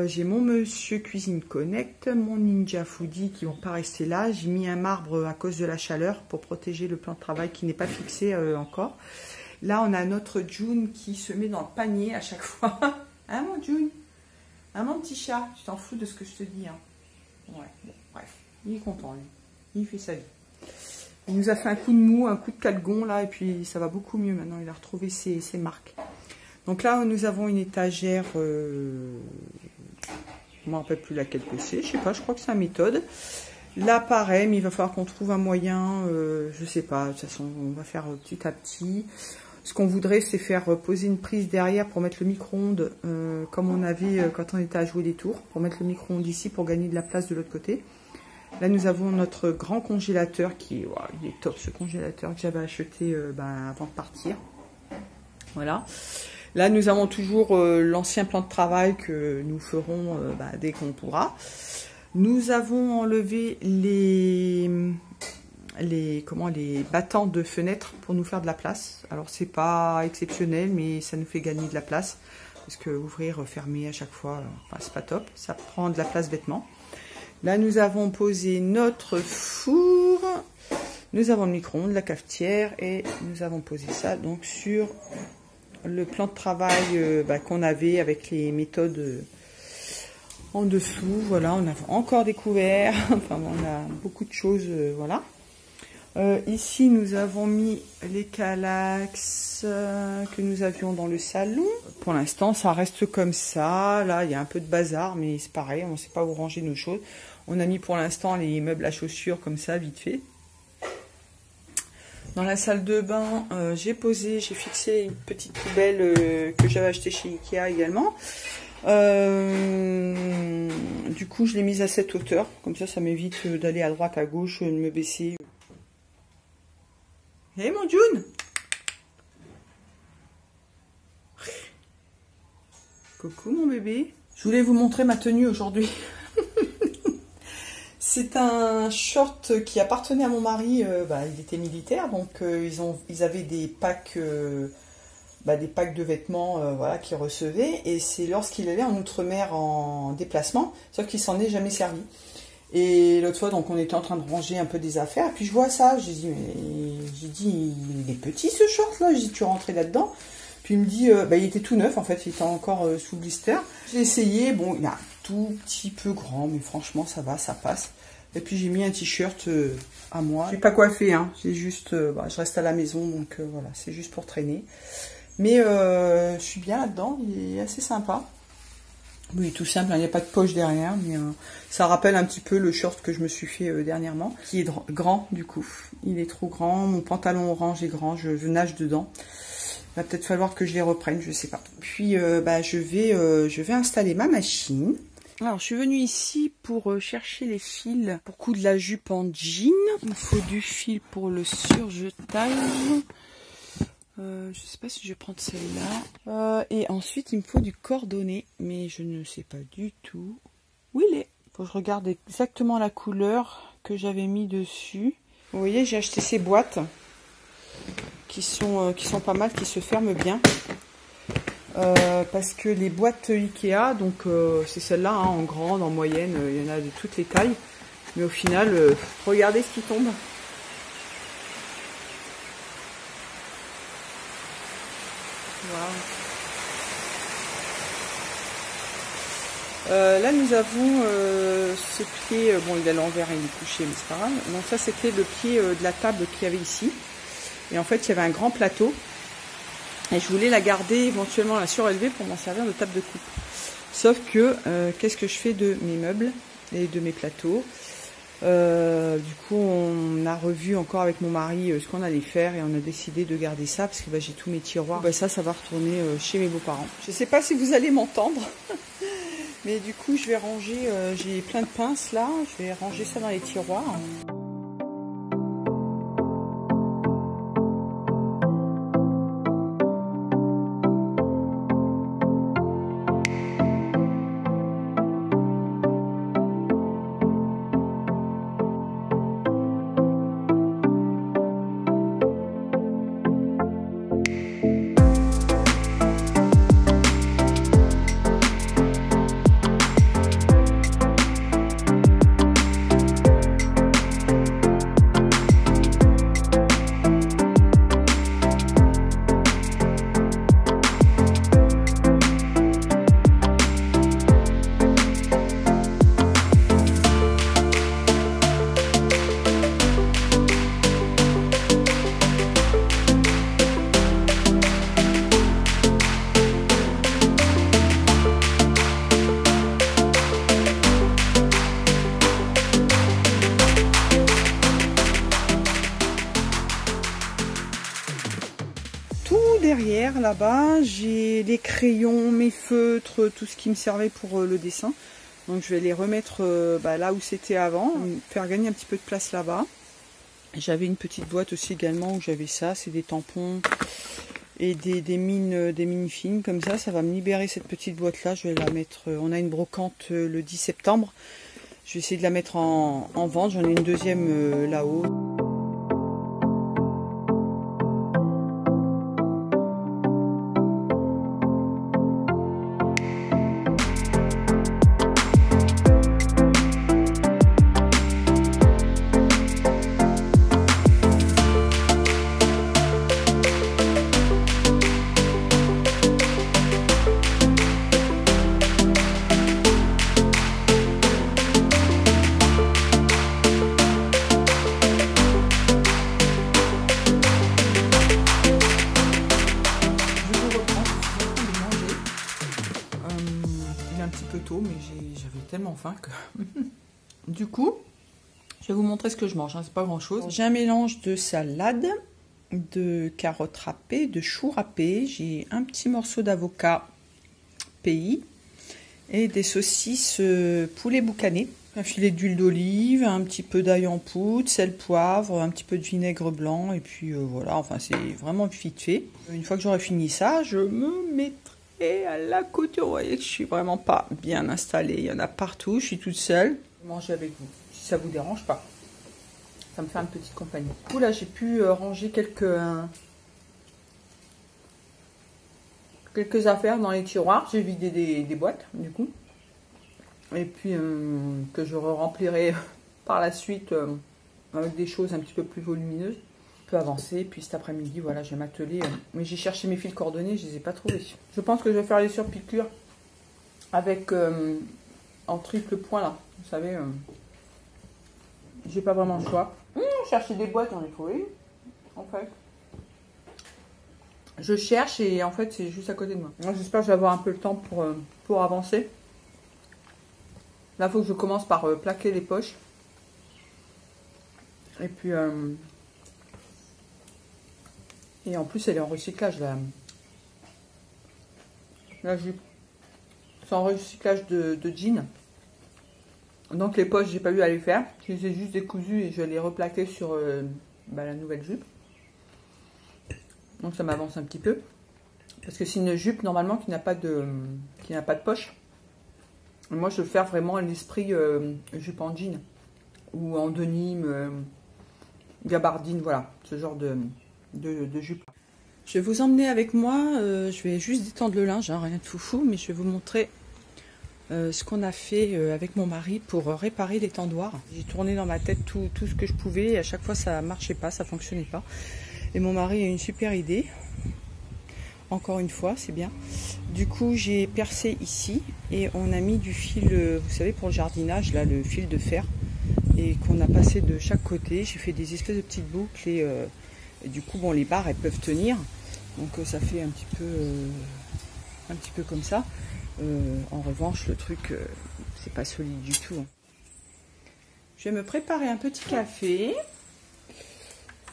J'ai mon Monsieur Cuisine Connect, mon Ninja Foodie qui vont pas rester là. J'ai mis un marbre à cause de la chaleur pour protéger le plan de travail qui n'est pas fixé encore. Là on a notre June qui se met dans le panier à chaque fois. Hein mon June? Ah mon petit chat, tu t'en fous de ce que je te dis, hein. Ouais, bon, bref, il est content lui, il fait sa vie. Il nous a fait un coup de mou, un coup de calgon là, et puis ça va beaucoup mieux maintenant, il a retrouvé ses marques. Donc là, nous avons une étagère, je ne me rappelle plus laquelle que c'est, je sais pas, je crois que c'est un méthode. Là pareil, mais il va falloir qu'on trouve un moyen, je sais pas, de toute façon on va faire petit à petit. Ce qu'on voudrait, c'est faire poser une prise derrière pour mettre le micro-ondes, comme on avait quand on était à jouer des tours, pour mettre le micro-ondes ici pour gagner de la place de l'autre côté. Là, nous avons notre grand congélateur qui il est top, ce congélateur que j'avais acheté avant de partir. Voilà. Là, nous avons toujours l'ancien plan de travail que nous ferons dès qu'on pourra. Nous avons enlevé les battants de fenêtres pour nous faire de la place. Alors c'est pas exceptionnel, mais ça nous fait gagner de la place parce que ouvrir, fermer à chaque fois, c'est pas top, ça prend de la place bêtement. Là nous avons posé notre four, nous avons le micro-ondes, la cafetière et nous avons posé ça donc sur le plan de travail qu'on avait avec les méthodes en dessous. Voilà, on a encore des couverts, enfin on a beaucoup de choses, voilà. Ici, nous avons mis les calax que nous avions dans le salon. Pour l'instant, ça reste comme ça. Là, il y a un peu de bazar, mais c'est pareil, on ne sait pas où ranger nos choses. On a mis pour l'instant les meubles à chaussures comme ça, vite fait. Dans la salle de bain, j'ai fixé une petite poubelle que j'avais achetée chez Ikea également. Du coup, je l'ai mise à cette hauteur. Comme ça m'évite d'aller à droite, à gauche, de me baisser. Hé mon June! Coucou mon bébé. Je voulais vous montrer ma tenue aujourd'hui. C'est un short qui appartenait à mon mari. Il était militaire, donc ils avaient des packs, de vêtements qu'il recevait. Et c'est lorsqu'il allait en outre-mer en déplacement, sauf qu'il s'en est jamais servi. Et l'autre fois, donc, on était en train de ranger un peu des affaires. Et puis, je vois ça. J'ai dit, il est petit, ce short-là. J'ai dit, tu rentrais là-dedans. Puis, il me dit, il était tout neuf, en fait. Il était encore sous blister. J'ai essayé. Bon, il est un tout petit peu grand. Mais franchement, ça va, ça passe. Et puis, j'ai mis un t-shirt à moi. Je suis pas coiffée, hein. J'ai juste, je reste à la maison. Donc, voilà, c'est juste pour traîner. Mais je suis bien là-dedans. Il est assez sympa. Oui, tout simple, il n'y a pas de poche derrière, mais ça rappelle un petit peu le short que je me suis fait dernièrement, qui est grand du coup. Il est trop grand, mon pantalon orange est grand, je nage dedans. Il va peut-être falloir que je les reprenne, je sais pas. Puis je vais installer ma machine. Alors je suis venue ici pour chercher les fils pour coudre la jupe en jean. Il me faut du fil pour le surjetage. Je sais pas si je vais prendre celle-là. Et ensuite, il me faut du cordonnet. Mais je ne sais pas du tout où il est. Faut que je regarde exactement la couleur que j'avais mis dessus. Vous voyez, j'ai acheté ces boîtes qui sont pas mal, qui se ferment bien. Parce que les boîtes Ikea, donc c'est celle-là, hein, en grande, en moyenne, il y en a de toutes les tailles. Mais au final, regardez ce qui tombe. Là nous avons ce pied, bon il est à l'envers, il est couché mais c'est pas grave. Donc ça c'était le pied de la table qu'il y avait ici. Et en fait il y avait un grand plateau. Et je voulais la garder, éventuellement la surélever pour m'en servir de table de coupe. Sauf que qu'est-ce que je fais de mes meubles et de mes plateaux? Du coup, on a revu encore avec mon mari ce qu'on allait faire et on a décidé de garder ça parce que bah, j'ai tous mes tiroirs. Bah, ça va retourner chez mes beaux-parents. Je sais pas si vous allez m'entendre, mais du coup, je vais ranger. J'ai plein de pinces là. Je vais ranger ça dans les tiroirs. Derrière là-bas j'ai les crayons, mes feutres, tout ce qui me servait pour le dessin, donc je vais les remettre là où c'était avant, faire gagner un petit peu de place là-bas. J'avais une petite boîte aussi également où j'avais ça, c'est des tampons et des mines fines comme ça va me libérer cette petite boîte là. Je vais la mettre, on a une brocante le 10 septembre, je vais essayer de la mettre en vente, j'en ai une deuxième là-haut. Mais j'avais tellement faim que... Du coup, je vais vous montrer ce que je mange, hein, c'est pas grand chose. J'ai un mélange de salade, de carottes râpées, de choux râpés, j'ai un petit morceau d'avocat pays et des saucisses poulet boucané, un filet d'huile d'olive, un petit peu d'ail en poudre, sel, poivre, un petit peu de vinaigre blanc et puis voilà, enfin c'est vraiment vite fait. Une fois que j'aurai fini ça, je me mettrai à la couture. Vous voyez que je suis vraiment pas bien installée, il y en a partout, je suis toute seule. Manger avec vous, si ça vous dérange pas, ça me fait une petite compagnie. Du coup là j'ai pu ranger quelques affaires dans les tiroirs, j'ai vidé des boîtes du coup, et puis que je remplirai par la suite avec des choses un petit peu plus volumineuses. Peu avancé, et puis cet après-midi voilà, je vais m'atteler, mais j'ai cherché mes fils coordonnés, je les ai pas trouvés. Je pense que je vais faire les surpiqûres avec en triple point là, vous savez, j'ai pas vraiment le choix. Chercher des boîtes, j'en ai trouvé en fait, je cherche et en fait c'est juste à côté de moi. J'espère que je vais avoir un peu le temps pour avancer. Là il faut que je commence par plaquer les poches et puis et en plus elle est en recyclage la jupe. C'est en recyclage de jeans. Donc les poches j'ai pas eu à les faire. Je les ai juste décousues et je les replaquer sur la nouvelle jupe. Donc ça m'avance un petit peu. Parce que c'est une jupe normalement qui n'a pas de poche. Et moi je veux faire vraiment l'esprit jupe en jean. Ou en denim, gabardine, voilà. Ce genre de jupe. Je vais vous emmener avec moi, je vais juste détendre le linge, hein, rien de foufou, mais je vais vous montrer ce qu'on a fait avec mon mari pour réparer l'étendoir. J'ai tourné dans ma tête tout ce que je pouvais et à chaque fois ça marchait pas, ça fonctionnait pas. Et mon mari a une super idée, encore une fois, c'est bien. Du coup j'ai percé ici et on a mis du fil, vous savez pour le jardinage, là le fil de fer, et qu'on a passé de chaque côté. J'ai fait des espèces de petites boucles et du coup bon, les barres elles peuvent tenir, donc ça fait un petit peu comme ça. En revanche le truc c'est pas solide du tout. je vais me préparer un petit café.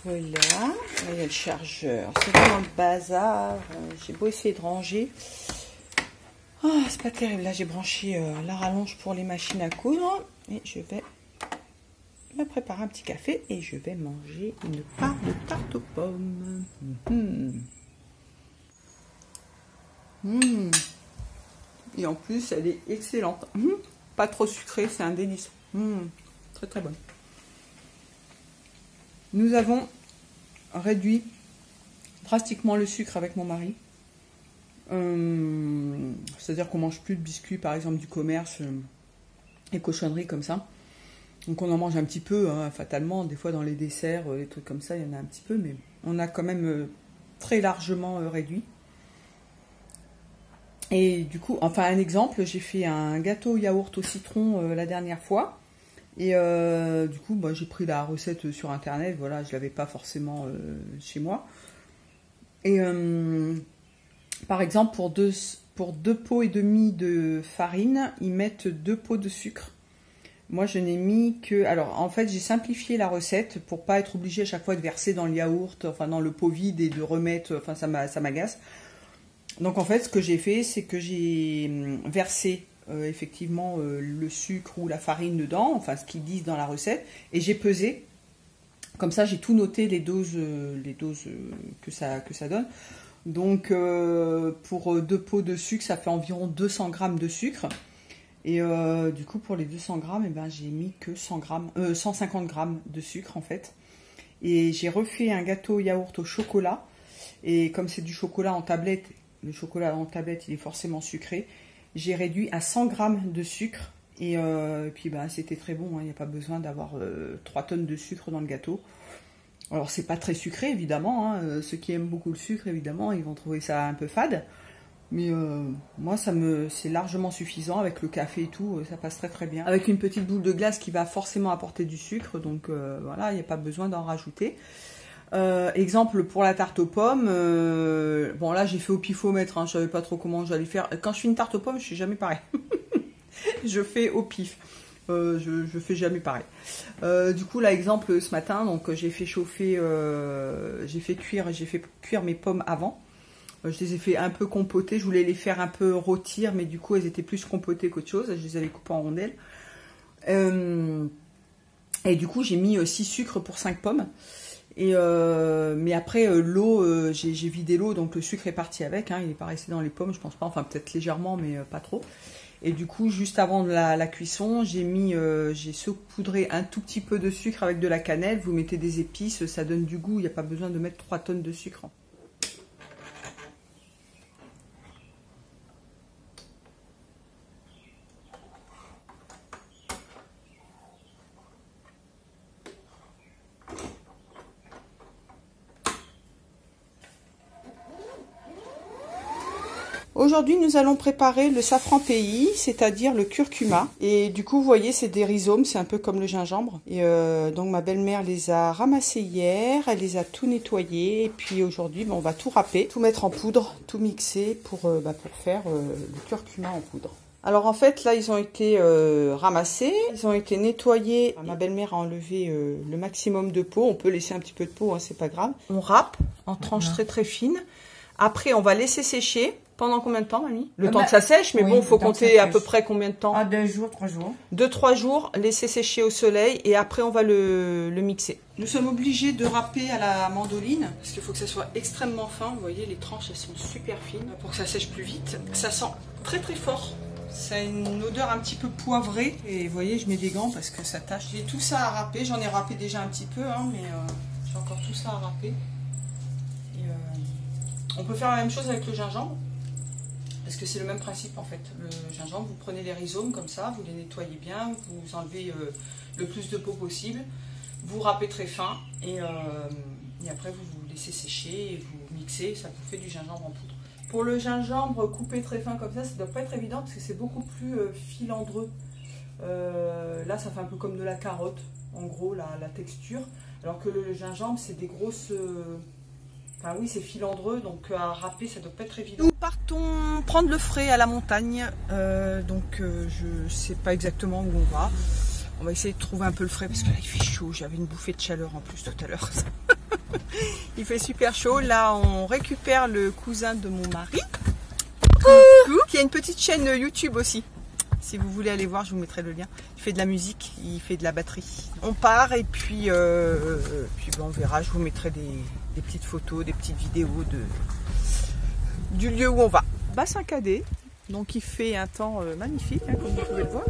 Voilà, là il y a le chargeur. C'est vraiment le bazar. J'ai beau essayer de ranger. Oh, c'est pas terrible. Là, j'ai branché la rallonge pour les machines à coudre. Et je vais me préparer un petit café et je vais manger une part de tarte aux pommes. Et en plus, elle est excellente. Pas trop sucrée, c'est un délice. Très très bonne. Nous avons réduit drastiquement le sucre avec mon mari. C'est-à-dire qu'on mange plus de biscuits, par exemple du commerce, et cochonneries comme ça. Donc on en mange un petit peu, hein, fatalement. Des fois dans les desserts, des trucs comme ça, il y en a un petit peu, mais on a quand même très largement réduit. Et du coup, enfin un exemple, j'ai fait un gâteau yaourt au citron la dernière fois. Et du coup, bah, j'ai pris la recette sur internet, voilà, je l'avais pas forcément chez moi. Et par exemple, pour deux pots et demi de farine, ils mettent 2 pots de sucre. Moi, je n'ai mis que... Alors, en fait, j'ai simplifié la recette pour pas être obligée à chaque fois de verser dans le yaourt, enfin dans le pot vide et de remettre... Enfin, ça m'agace. Donc, en fait, ce que j'ai fait, c'est que j'ai versé effectivement le sucre ou la farine dedans, enfin ce qu'ils disent dans la recette, et j'ai pesé. Comme ça, j'ai tout noté, les doses que ça donne. Donc, pour 2 pots de sucre, ça fait environ 200 g de sucre. Et du coup, pour les 200 g, eh ben, j'ai mis que 150 g de sucre, en fait. Et j'ai refait un gâteau yaourt au chocolat. Et comme c'est du chocolat en tablette, le chocolat en tablette, il est forcément sucré. J'ai réduit à 100 g de sucre. Et puis, ben, c'était très bon. Il n'y a pas besoin d'avoir 3 tonnes de sucre dans le gâteau. Alors, c'est pas très sucré, évidemment. Ceux qui aiment beaucoup le sucre, évidemment, ils vont trouver ça un peu fade. Mais moi, c'est largement suffisant. Avec le café et tout, ça passe très très bien. Avec une petite boule de glace qui va forcément apporter du sucre. Donc, voilà, il n'y a pas besoin d'en rajouter. Exemple pour la tarte aux pommes. Bon, là, j'ai fait au pifomètre. Je ne savais pas trop comment j'allais faire. Quand je fais une tarte aux pommes, je ne fais jamais pareil. Je fais au pif. Je fais jamais pareil. Du coup, là, exemple, ce matin, donc j'ai fait chauffer, j'ai fait cuire mes pommes avant. Je les ai fait un peu compoter. Je voulais les faire un peu rôtir, mais du coup, elles étaient plus compotées qu'autre chose. Je les avais coupées en rondelles. Et du coup, j'ai mis 6 sucres pour 5 pommes. Mais après, l'eau, j'ai vidé l'eau, donc le sucre est parti avec. Il n'est pas resté dans les pommes, je pense pas. Enfin, peut-être légèrement, mais pas trop. Et du coup, juste avant la cuisson, j'ai saupoudré un tout petit peu de sucre avec de la cannelle. Vous mettez des épices, ça donne du goût. Il n'y a pas besoin de mettre 3 tonnes de sucre. Aujourd'hui, nous allons préparer le safran pays, c'est-à-dire le curcuma. Et du coup, vous voyez, c'est des rhizomes, c'est un peu comme le gingembre. Et donc, ma belle-mère les a ramassés hier, elle les a tout nettoyés. Et puis aujourd'hui, on va tout râper, tout mettre en poudre, tout mixer pour faire le curcuma en poudre. Alors en fait, là, ils ont été ramassés, ils ont été nettoyés. Ma belle-mère a enlevé le maximum de peau. On peut laisser un petit peu de peau, c'est pas grave. On râpe en tranches très très fines. Après, on va laisser sécher. Pendant combien de temps, mamie? Le temps que ça sèche, mais oui, bon, il faut compter à peu près combien de temps? 2 jours, 3 jours. 2-3 jours, laisser sécher au soleil et après on va le mixer. Nous sommes obligés de râper à la mandoline parce qu'il faut que ça soit extrêmement fin. Vous voyez, les tranches elles sont super fines pour que ça sèche plus vite. Ça sent très très fort. Ça a une odeur un petit peu poivrée. Et vous voyez, je mets des gants parce que ça tâche. J'ai tout ça à râper. J'en ai râpé déjà un petit peu, mais j'ai encore tout ça à râper. Et, on peut faire la même chose avec le gingembre. Parce que c'est le même principe en fait. Le gingembre, vous prenez les rhizomes comme ça, vous les nettoyez bien, vous enlevez le plus de peau possible, vous râpez très fin et après vous laissez sécher et vous mixez, ça vous fait du gingembre en poudre. Pour le gingembre coupé très fin comme ça ne doit pas être évident parce que c'est beaucoup plus filandreux. Là ça fait un peu comme de la carotte, en gros la texture, alors que le gingembre c'est des grosses... Enfin oui, c'est filandreux, donc à râper, ça doit pas être évident. Nous partons prendre le frais à la montagne, donc je sais pas exactement où on va. On va essayer de trouver un peu le frais parce que là il fait chaud. J'avais une bouffée de chaleur en plus tout à l'heure. Il fait super chaud. Là on récupère le cousin de mon mari. Qui a une petite chaîne YouTube aussi. Si vous voulez aller voir, je vous mettrai le lien. Il fait de la musique, il fait de la batterie. On part et puis, on verra. Je vous mettrai des petites photos, des petites vidéos du lieu où on va. Bassin Cadet. Donc il fait un temps magnifique, hein, comme vous pouvez le voir.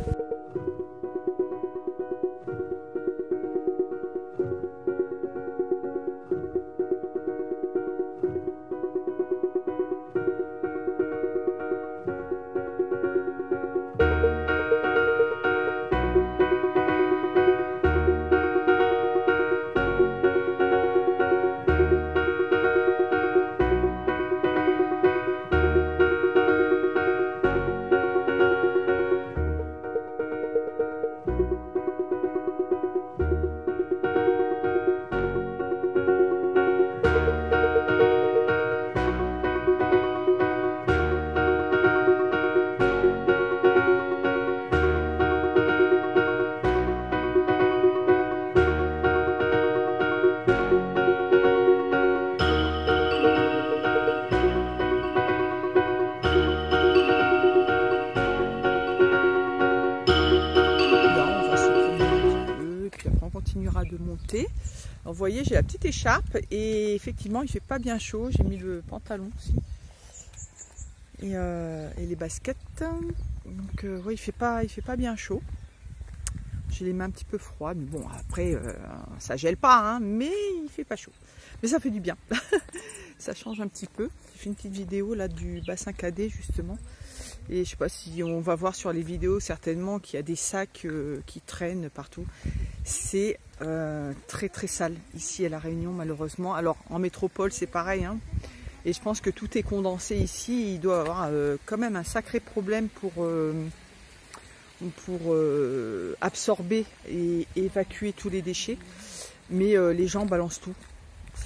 De monter. Alors, vous voyez, j'ai la petite écharpe et effectivement il fait pas bien chaud. J'ai mis le pantalon aussi et les baskets. Donc ouais, il fait pas bien chaud. J'ai les mains un petit peu froides, mais bon après ça gèle pas, hein, mais il fait pas chaud. Mais ça fait du bien. Ça change un petit peu. J'ai fait une petite vidéo là du bassin Cadet justement. Et je sais pas si on va voir sur les vidéos certainement qu'il y a des sacs qui traînent partout. C'est très très sale ici à La Réunion malheureusement. Alors en métropole c'est pareil, hein. Et je pense que tout est condensé ici. Il doit avoir quand même un sacré problème pour absorber et évacuer tous les déchets. Mais les gens balancent tout.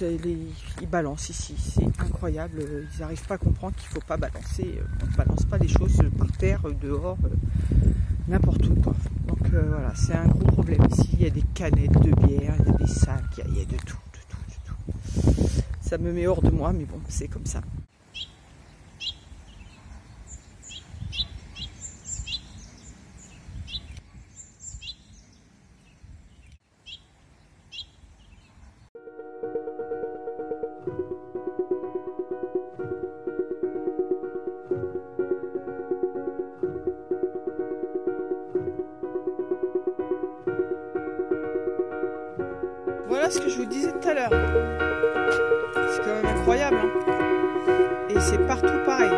Ils balancent ici, c'est incroyable. Ils n'arrivent pas à comprendre qu'il ne faut pas balancer. On ne balance pas les choses par terre, dehors, n'importe où, quoi. Donc voilà, c'est un gros problème ici. Il y a des canettes de bière, il y a des sacs, il y a de tout, de tout. Ça me met hors de moi, mais bon, c'est comme ça. Voilà ce que je vous disais tout à l'heure. C'est quand même incroyable, hein. Et c'est partout pareil.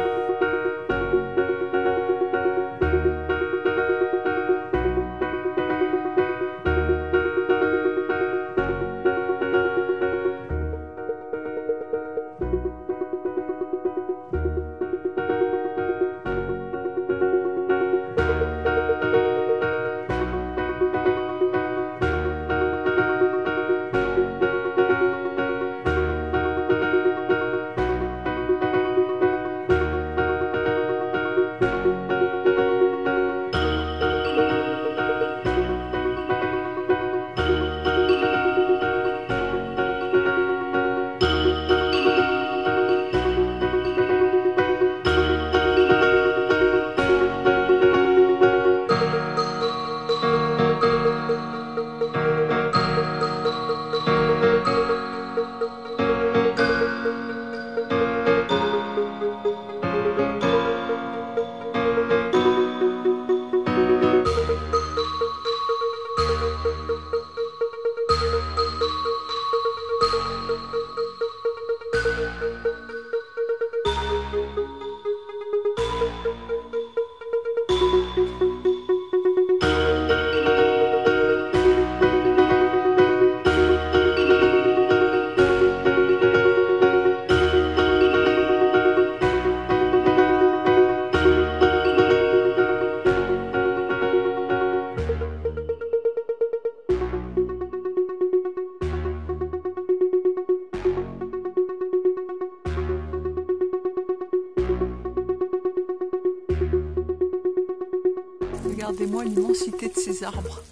Regardez-moi l'immensité de ces arbres.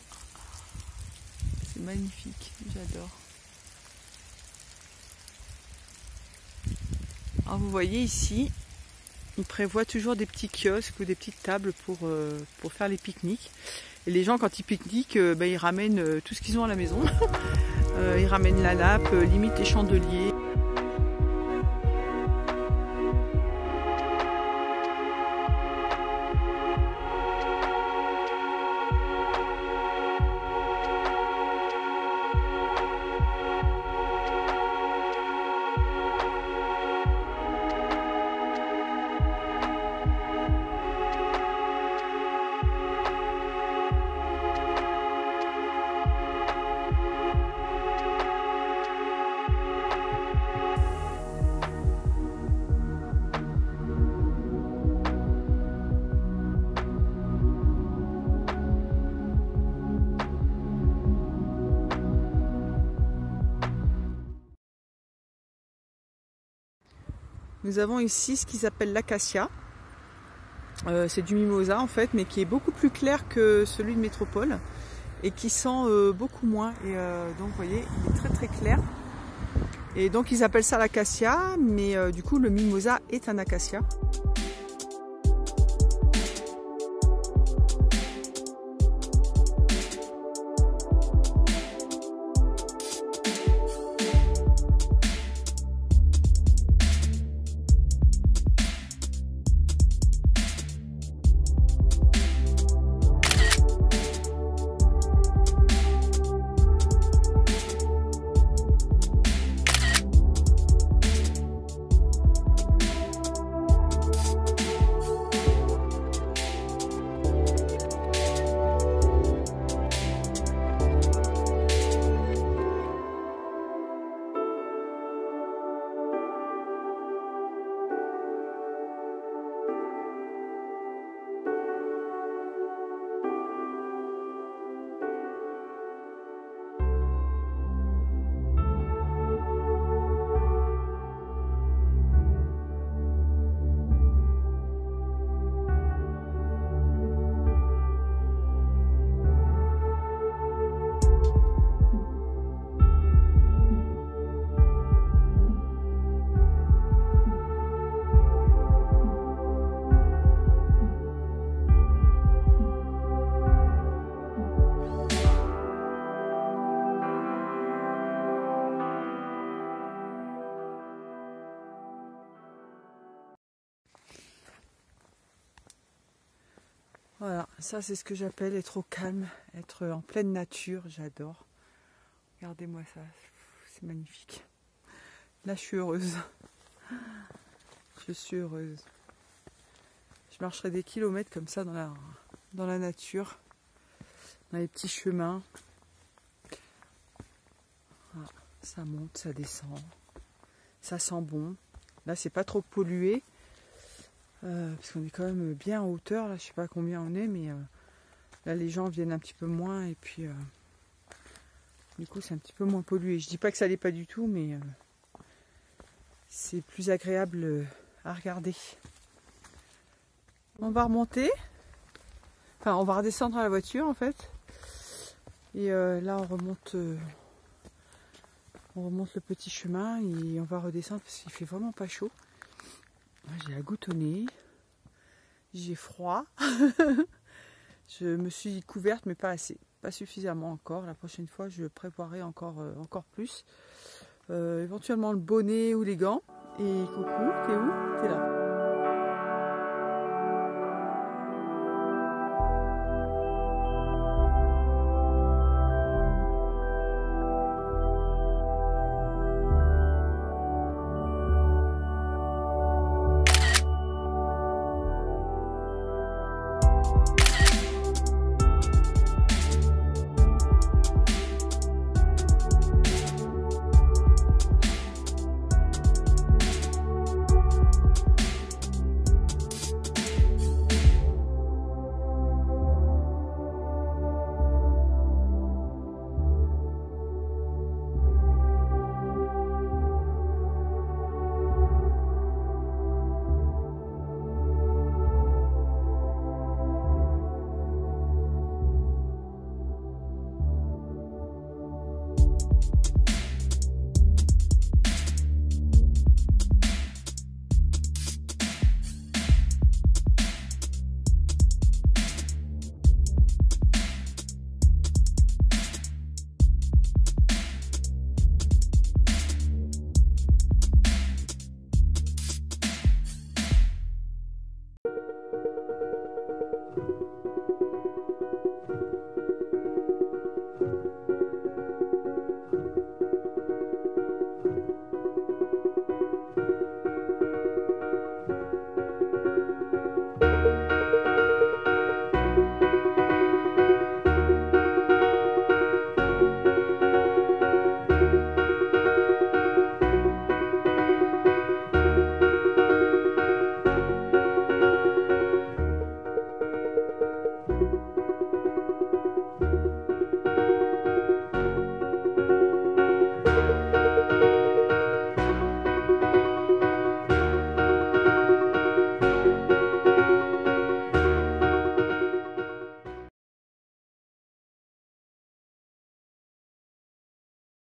C'est magnifique, j'adore. Alors vous voyez ici, ils prévoient toujours des petits kiosques ou des petites tables pour faire les pique-niques. Et les gens, quand ils pique-niquent, ils ramènent tout ce qu'ils ont à la maison. Ils ramènent la nappe, limite les chandeliers. Nous avons ici ce qu'ils appellent l'acacia. C'est du mimosa en fait, mais qui est beaucoup plus clair que celui de métropole et qui sent beaucoup moins. Et donc vous voyez, il est très très clair. Et donc ils appellent ça l'acacia, mais du coup le mimosa est un acacia. Voilà, ça c'est ce que j'appelle être au calme, être en pleine nature, j'adore. Regardez-moi ça, c'est magnifique. Là je suis heureuse. Je suis heureuse. Je marcherai des kilomètres comme ça dans la nature, dans les petits chemins. Voilà, ça monte, ça descend, ça sent bon. Là c'est pas trop pollué. Parce qu'on est quand même bien en hauteur, là je sais pas combien on est, mais là les gens viennent un petit peu moins et puis du coup c'est un petit peu moins pollué. Je dis pas que ça l'est pas du tout, mais c'est plus agréable à regarder. On va remonter, enfin on va redescendre à la voiture en fait, et là on remonte le petit chemin et on va redescendre parce qu'il fait vraiment pas chaud. J'ai la goutte au nez, j'ai froid, je me suis couverte mais pas assez, pas suffisamment encore. La prochaine fois je prévoirai encore plus, éventuellement le bonnet ou les gants. Et coucou, t'es où? T'es là.